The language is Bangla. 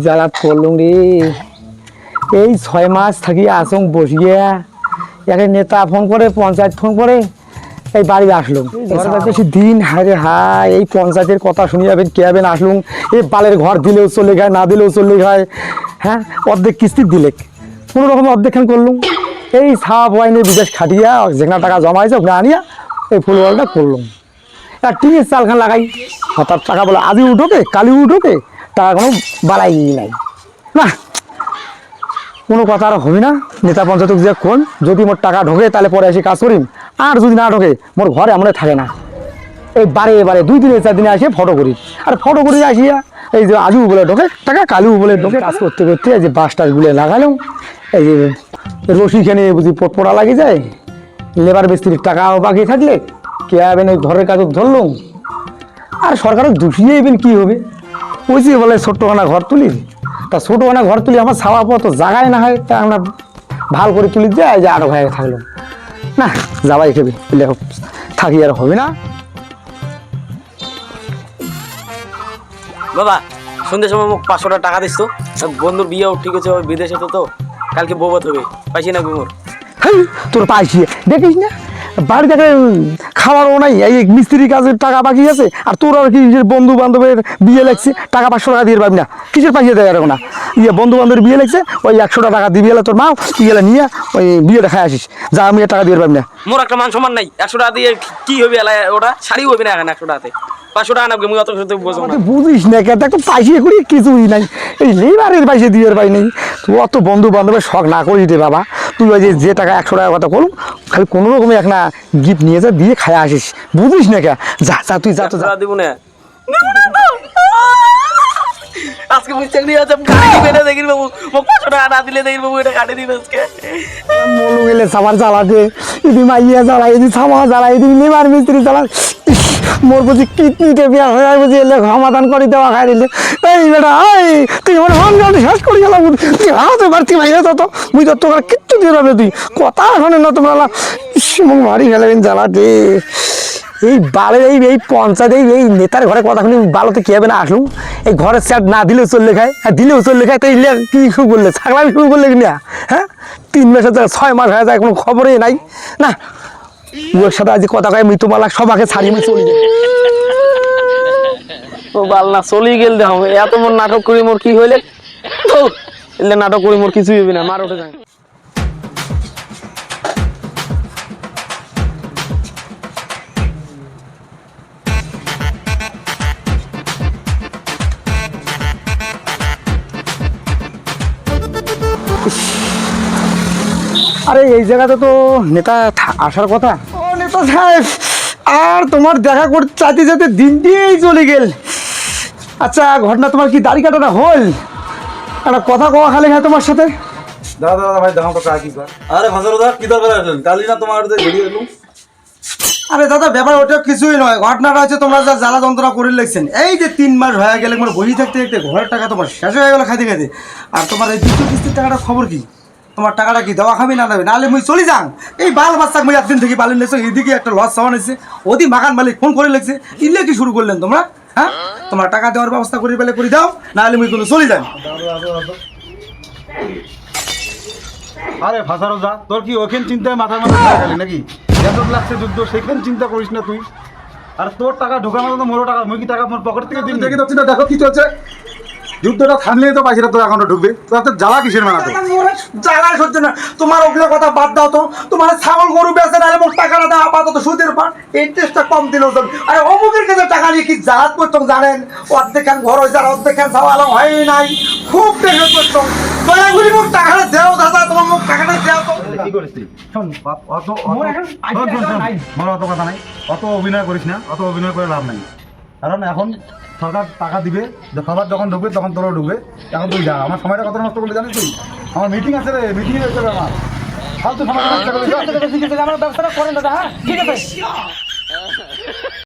জ্বালাত করলুম রে। এই 6 মাস থাকি আসং বসিয়া এক নেতা ফোন করে, পঞ্চায়েত ফোন করে, এই বাড়ি আসলুম। বেশি দিন হায় হায় এই পঞ্চায়েতের কথা শুনি যাবেন কে যাবেন আসলুম। এই বালের ঘর দিলেও চলে খায়, না দিলেও চলে খায়। হ্যাঁ, অর্ধেক কিস্তি দিলে কোনো রকম অর্ধেকখান করলুম। এই সাপ ওয়াইনে বিদেশ খাটিয়া যেখানে টাকা জমাইছে ওখানে আনিয়া এই ফুলওয়ালটা করলুম। আর টিনের চালখান লাগাই, হঠাৎ টাকা বলে আজই উঠোকে কালি উঠোকে, টাকা কোনো বালাই নাই না। কোনো কথা আর হবে না। নেতা পঞ্চায়েত যে কোন যদি মোর টাকা ঢোকে তাহলে পরে এসে কাজ করিম, আর যদি না ঢোকে মোর ঘরে এমন থাকে না। এই বারে 2 দিনে 4 দিনে আসে ফটো করি, আর ফটো করি আসিয়া এই যে আজু বলে ঢোকে টাকা, কালিও বলে ঢোকে। কাজ করতে করতে এই যে বাস টাসগুলো লাগালাম, এই যে রশিখানে বুঝি পোড়া লাগে যায়। লেবার মিস্ত্রির টাকাও বাকি থাকলে কে আবেন ওই ঘরের কাজ ধরলুম। আর সরকারের দুষিয়ে এবেন কী হবে, ওই যে বলে ছোট্টখানা ঘর তুলি, তা ছোটখানা ঘর তুলি আমার ছাওয়া পর তো জায়গায় না হয়, তা আমরা ভাল করে তুলি যায় যে আরো ভাই থাকলো না, যাওয়াই খেবে বলে থাকি আর হবে না। বাবা সন্ধ্যের সময় মোক 500 টাকা দিস তো, বন্ধুর বিয়েও ঠিক আছে, বিদেশে তো কালকে বৌবাত হবে, পাইছি না গুমোর। হ্যাঁ তোর পাইছি দেখিস না, বাড়ি থেকে খাওয়ারও নাই, এই মিস্ত্রি কাজের টাকা বাকি আছে, আর তোর আর কি বন্ধু বান্ধবের বিয়ে লাগছে, টাকা 500 টাকা দিয়ে পাবি না, কিসের পাইছে দেয় না বন্ধু বান্ধবের বিয়ে লাগছে, ওই 100 টাকা দিবি গেলে তোর মা তুই গেলে নিয়ে ওই বিয়ে দেখায় আসিস, যা আমি টাকা দিয়ে পাবি না। মোর একটা মান সম্মান নাই, 100 টাকা দিয়ে কি হবে এলায়, ওটা শাড়ি হবে না এখন 100 টাকাতে। 500 টাকা নাকি অত বোঝো না, বুঝিস না কে তো পাইসে করি কিছুই নাই, এই লেবারের পাইসে দিয়ে পাই নাই। তুই অত বন্ধু বান্ধবের শখ না করিস রে বাবা, তুই ওই যে টাকা 100 টাকার কথা করুন খালি কোনো রকমই একটা গিফট নিয়ে যা দিয়ে খায় আসিস, বুঝিস না কে, যা যা তুই যা তো যা। দিব না আজকে মুই চাকরি আছে, গাড়ি দিবে না দেখি বাবু, মোক 500 টাকা না দিলে দেখি বাবু এটা কাটে দিবে আজকে। মলু গেলে সাবার জ্বালাতে, এদি মাইয়া জ্বালা, এদি ছামা জ্বালা, এদি লেবার মিস্ত্রি জ্বালা, মোর বুঝি কিডনিতে বিয়া হয়ে বুঝি এলে সমাধান করে দেওয়া খাই দিলে। এই বেটা এই তুই আমার হন শেষ করে গেলাম, তুই হাতে পারতি মাইয়া তত মুই তো তোর কিচ্ছু দিয়ে যাবে, তুই কথা শোনে না তোমরা মোক মারি ফেলেবেন জ্বালাতে। এই বালের এই পঞ্চায়েত এই নেতার ঘরে কথা শুনি বালোতে কি হবে না আসুন, এই ঘরের স্যাট না দিলেও চললে খায়, আর দিলেও চললে খায়, তো কি শুরু করলে ছাগলামি শুরু করলে কিনা। হ্যাঁ 3 মাসের জায়গায় 6 মাস হয়ে যায়, কোনো খবরই নাই না। ওর সাথে আজ কথা কয় মৃত্যুমালা সবাকে ছাড়িয়ে আমি চলে যাই। ও বাল না চলি গেল দেখো, এত মোর নাটক করি মোর কি হইলে, এলে নাটক করি মোর কিছুই হবে না, মার উঠে যায়। আরে এই জায়গাতে তো নেতা আসার কথা। ও নেতা সাহেব, আর তোমার দেখা করতে চাইতে চাইতে দিন দিয়েই চলে গেল। আচ্ছা ঘটনা তোমার কি দাড়ি কাটাটা হল? একটা কথা কওয়া খালি হ্যাঁ তোমার সাথে। দাদা ভাই দাম তো কি কর। আরে ভাষার দা কি দরকার আছে, কালি না তোমার ভিডিও এলু। আরে দাদা ব্যাপার ওটা কিছুই নয়, ঘটনাটা হচ্ছে তোমরা যা জ্বালা যন্ত্রণা করে লেগছেন, এই যে 3 মাস হয়ে গেলে মানে বসে থাকতে থাকতে ঘরের টাকা তোমার শেষ হয়ে গেল খাইতে খাইতে। আর তোমার এই দ্বিতীয় কিস্তির টাকাটা খবর কি? তোমার টাকাটা কি দেওয়া খাবি না দেবে, নাহলে মুই চলে যাং। এই বাল বাচ্চা মুই একদিন থেকে পালিয়ে লেগছে, এদিকে একটা লস সামান এসেছে, ওদি মাকান মালিক ফোন করে লেগছে, ইলে কি শুরু করলেন তোমরা? হ্যাঁ তোমার টাকা দেওয়ার ব্যবস্থা করে পেলে করে দাও, নাহলে মুই কোনো চলে যাই। আরে ভাষার দা তোর কি ওখান চিন্তায় মাথা মাথা গেলি নাকি? যত লাগছে যুদ্ধ সেখান চিন্তা করিস না তুই। আর তোর টাকা ঢোকানো তো মোরও টাকা, মুই কি টাকা মোর পকেট থেকে দিন দেখি তো দেখো কি চলছে। যুদ্ধটা থামলেই তো পাইছে তোর অ্যাকাউন্টে ঢুকবে, তোর জ্বালা কিসের মেলা তো? জ্বালা সহ্য না, তোমার ওগুলো কথা বাদ দাও তো। তোমার ছাগল গরু বেচে নাহলে মোট টাকাটা দাও আপাতত সুদের পার, ইন্টারেস্টটা কম দিলেও চলবে। আরে অমুকের কাছে টাকা নিয়ে কি জ্বালাত করতাম জানেন? অর্ধেক খান ঘর হয়েছে আর অর্ধেক খান ছাওয়া আলো হয় নাই, খুব টেনশন করতাম। দয়াগুলি মোক টাকাটা দেও দাদা, তোমার মোক টাকাটা দেও তো। কি করিস তুই? শোন অত কথা নাই, অত অভিনয় করিস না, অত অভিনয় করে লাভ নাই। কারণ এখন সরকার টাকা দিবে, সবার যখন ঢুকবে তখন তোরও ঢুকবে। এখন তুই যা, আমার সময়টা কত নষ্ট করলে জানিস তুই? আমার মিটিং আছে রে, মিটিং হয়েছে আমার ফালতু সময় নষ্ট করলে। আমার ব্যবসাটা করেন দাদা, হ্যাঁ ঠিক আছে।